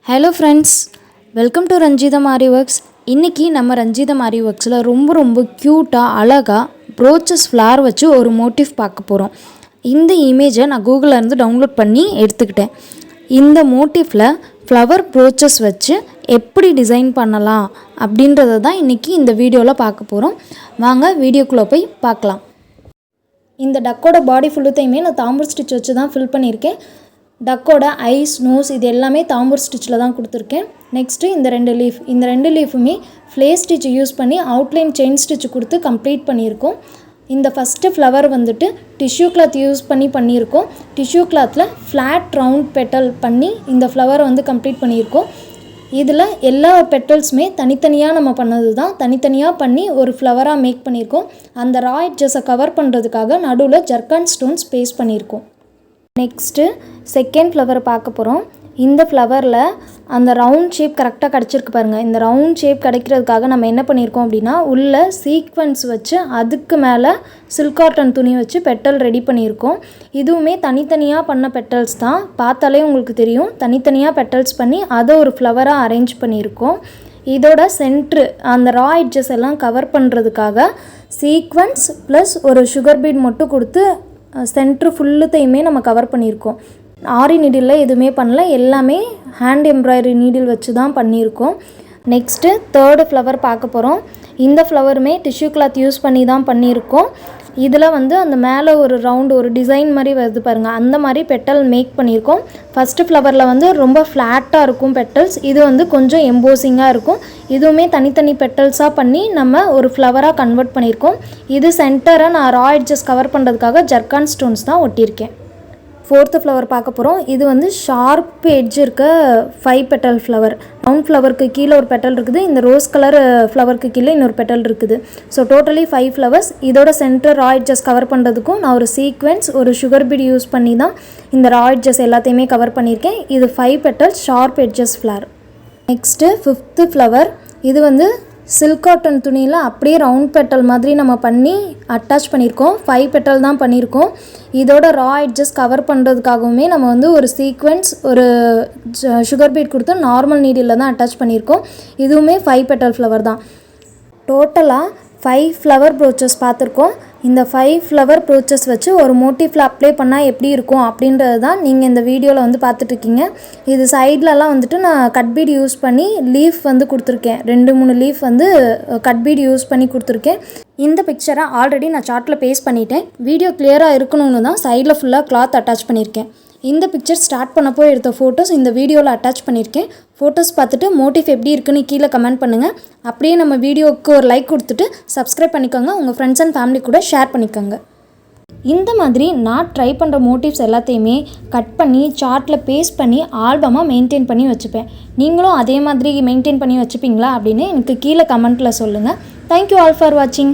Hello friends, welcome to Ranjitham Aari Works. இன்னைக்கு நம்ம Ranjitham Aari Worksல ரொம்ப கியூட்டா அழகா brooches flower வச்சு ஒரு motif பார்க்க போறோம். இந்த இமேஜை நான் கூகுள்ல இருந்து டவுன்லோட் பண்ணி எடுத்துக்கிட்டேன். இந்த motifல flower brooches வச்சு எப்படி டிசைன் பண்ணலாம் அப்படின்றத தான் இன்னைக்கு இந்த வீடியோல பார்க்க போறோம். வாங்க வீடியோக்குள்ள போய் பார்க்கலாம். இந்த டக்கோட பாடி ஃபுல்லுத்தையுமே நான் தாம்பூர் ஸ்டிட்ச் வச்சு தான் ஃபில் பண்ணியிருக்கேன். டக்கோட ஐஸ் நோஸ் இது எல்லாமே தாம்பூர் ஸ்டிச்சில் தான் கொடுத்துருக்கேன். நெக்ஸ்ட்டு இந்த ரெண்டு லீஃபுமே ஃப்ளே ஸ்டிச் யூஸ் பண்ணி அவுட்லைன் செயின் ஸ்டிச் கொடுத்து கம்ப்ளீட் பண்ணியிருக்கோம். இந்த ஃபஸ்ட்டு ஃப்ளவர் வந்துட்டு டிஷ்யூ கிளாத் யூஸ் பண்ணி பண்ணியிருக்கோம். டிஷ்யூ கிளாத்தில் ஃப்ளாட் ரவுண்ட் பெட்டல் பண்ணி இந்த ஃப்ளவரை வந்து கம்ப்ளீட் பண்ணியிருக்கோம். இதில் எல்லா பெட்டல்ஸுமே தனித்தனியாக நம்ம பண்ணது தான். தனித்தனியாக பண்ணி ஒரு ஃப்ளவராக மேக் பண்ணியிருக்கோம். அந்த ரா எட்ஜஸை கவர் பண்ணுறதுக்காக நடுவில் ஜர்கான் ஸ்டோன்ஸ் பேஸ்ட் பண்ணியிருக்கோம். நெக்ஸ்ட்டு செகண்ட் ஃப்ளவர் பார்க்க போகிறோம். இந்த ஃப்ளவரில் அந்த ரவுண்ட் ஷேப் கரெக்டாக கிடச்சிருக்கு பாருங்கள். இந்த ரவுண்ட் ஷேப் கிடைக்கிறதுக்காக நம்ம என்ன பண்ணியிருக்கோம் அப்படின்னா உள்ள சீக்வன்ஸ் வச்சு அதுக்கு மேலே சில்க் காட்டன் துணி வச்சு பெட்டல் ரெடி பண்ணியிருக்கோம். இதுவுமே தனித்தனியாக பண்ண பெட்டல்ஸ் தான். பார்த்தாலே உங்களுக்கு தெரியும். தனித்தனியாக பெட்டல்ஸ் பண்ணி அதை ஒரு ஃப்ளவராக அரேஞ்ச் பண்ணியிருக்கோம். இதோட சென்ட்ரு அந்த ரா எட்ஜஸ் எல்லாம் கவர் பண்ணுறதுக்காக சீக்வன்ஸ் ப்ளஸ் ஒரு சுகர் பீட் மட்டும் கொடுத்து சென்ட்ரு ஃபுல்லுத்தையுமே நம்ம கவர் பண்ணியிருக்கோம். ஆரி நீடிலில் எதுவுமே பண்ணல, எல்லாமே ஹேண்ட் எம்ப்ராய்டரி நீடில் வச்சு தான் பண்ணியிருக்கோம். நெக்ஸ்ட்டு தேர்டு ஃப்ளவர் பார்க்க போகிறோம். இந்த ஃப்ளவருமே டிஷ்யூ கிளாத் யூஸ் பண்ணி தான் பண்ணியிருக்கோம். இதில் வந்து அந்த மேலே ஒரு ரவுண்டு ஒரு டிசைன் மாதிரி வருது பாருங்கள், அந்த மாதிரி பெட்டல் மேக் பண்ணியிருக்கோம். ஃபஸ்ட்டு ஃப்ளவரில் வந்து ரொம்ப ஃப்ளாட்டாக இருக்கும் பெட்டல்ஸ், இது வந்து கொஞ்சம் எம்போசிங்காக இருக்கும். இதுவுமே தனித்தனி பெட்டல்ஸாக பண்ணி நம்ம ஒரு ஃப்ளவராக கன்வெர்ட் பண்ணியிருக்கோம். இது சென்டரை நான் ரா எட்ஜஸ் கவர் பண்ணுறதுக்காக ஜர்கான் ஸ்டோன்ஸ் தான் ஒட்டியிருக்கேன். ஃபோர்த்து ஃப்ளவர் பார்க்க போகிறோம். இது வந்து ஷார்ப் எட்ஜ் இருக்க 5 பெட்டல் ஃப்ளவர். ரவுண்ட் ஃப்ளவருக்கு கீழே ஒரு பெட்டல் இருக்குது, இந்த ரோஸ் கலர் ஃப்ளவருக்கு கீழே இன்னொரு பெட்டல் இருக்குது. So totally 5 flowers. இதோட சென்டர் ரா எட்ஜஸ் கவர் பண்ணுறதுக்கும் நான் ஒரு சீக்வென்ஸ் ஒரு சுகர் பீட் யூஸ் பண்ணி தான் இந்த ரா எட்ஜஸ் எல்லாத்தையுமே கவர் பண்ணியிருக்கேன். இது 5 petal sharp edges flower. Next fifth flower. இது வந்து சில்க் காட்டன் துணியில் அப்படியே ரவுண்ட் பெட்டல் மாதிரி நம்ம பண்ணி அட்டாச் பண்ணியிருக்கோம். 5 பெட்டல் தான் பண்ணியிருக்கோம். இதோட ரா எட்ஜஸ் கவர் பண்ணுறதுக்காகவுமே நம்ம வந்து ஒரு சீக்வென்ஸ் ஒரு சுகர் பீட் கொடுத்து நார்மல் நீடில் தான் அட்டாச் பண்ணியிருக்கோம். இதுவுமே 5 பெட்டல் ஃப்ளவர் தான். டோட்டலாக 5 ஃப்ளவர் ப்ரோச்சஸ் பார்த்துருக்கோம். இந்த 5 ஃப்ளவர் ப்ரோச்சஸ் வச்சு ஒரு மோட்டிஃபில் அப்ளை பண்ணால் எப்படி இருக்கும் அப்படின்றது தான் நீங்கள் இந்த வீடியோவில் வந்து பார்த்துட்ருக்கீங்க. இது சைட்லலாம் வந்துட்டு நான் கட் பீட் யூஸ் பண்ணி லீஃப் வந்து கொடுத்துருக்கேன். 2-3 லீஃப் வந்து கட் பீட் யூஸ் பண்ணி கொடுத்துருக்கேன். இந்த பிக்சரை ஆல்ரெடி நான் சார்ட்டில் பேஸ்ட் பண்ணிட்டேன். வீடியோ கிளியராக இருக்கணும்னு தான் சைடில் ஃபுல்லாக கிளாத் அட்டாச் பண்ணியிருக்கேன். இந்த பிக்சர் ஸ்டார்ட் பண்ணப்போ எடுத்த ஃபோட்டோஸ் இந்த வீடியோவில் அட்டாச் பண்ணியிருக்கேன். ஃபோட்டோஸ் பார்த்துட்டு மோட்டிஃப் எப்படி இருக்குன்னு கீழே கமெண்ட் பண்ணுங்கள். அப்படியே நம்ம வீடியோவுக்கு ஒரு லைக் கொடுத்துட்டு சப்ஸ்கிரைப் பண்ணிக்கோங்க. உங்கள் ஃப்ரெண்ட்ஸ் அண்ட் ஃபேமிலி கூட ஷேர் பண்ணிக்கோங்க. இந்த மாதிரி நான் ட்ரை பண்ணுற மோட்டிவ்ஸ் எல்லாத்தையுமே கட் பண்ணி சார்ட்டில் பேஸ்ட் பண்ணி ஆல்பமாக மெயின்டைன் பண்ணி வச்சுப்பேன். நீங்களும் அதே மாதிரி மெயின்டைன் பண்ணி வச்சுப்பீங்களா அப்படின்னு எனக்கு கீழே கமெண்ட்டில் சொல்லுங்கள். தேங்க்யூ ஆல் ஃபார் வாட்சிங்.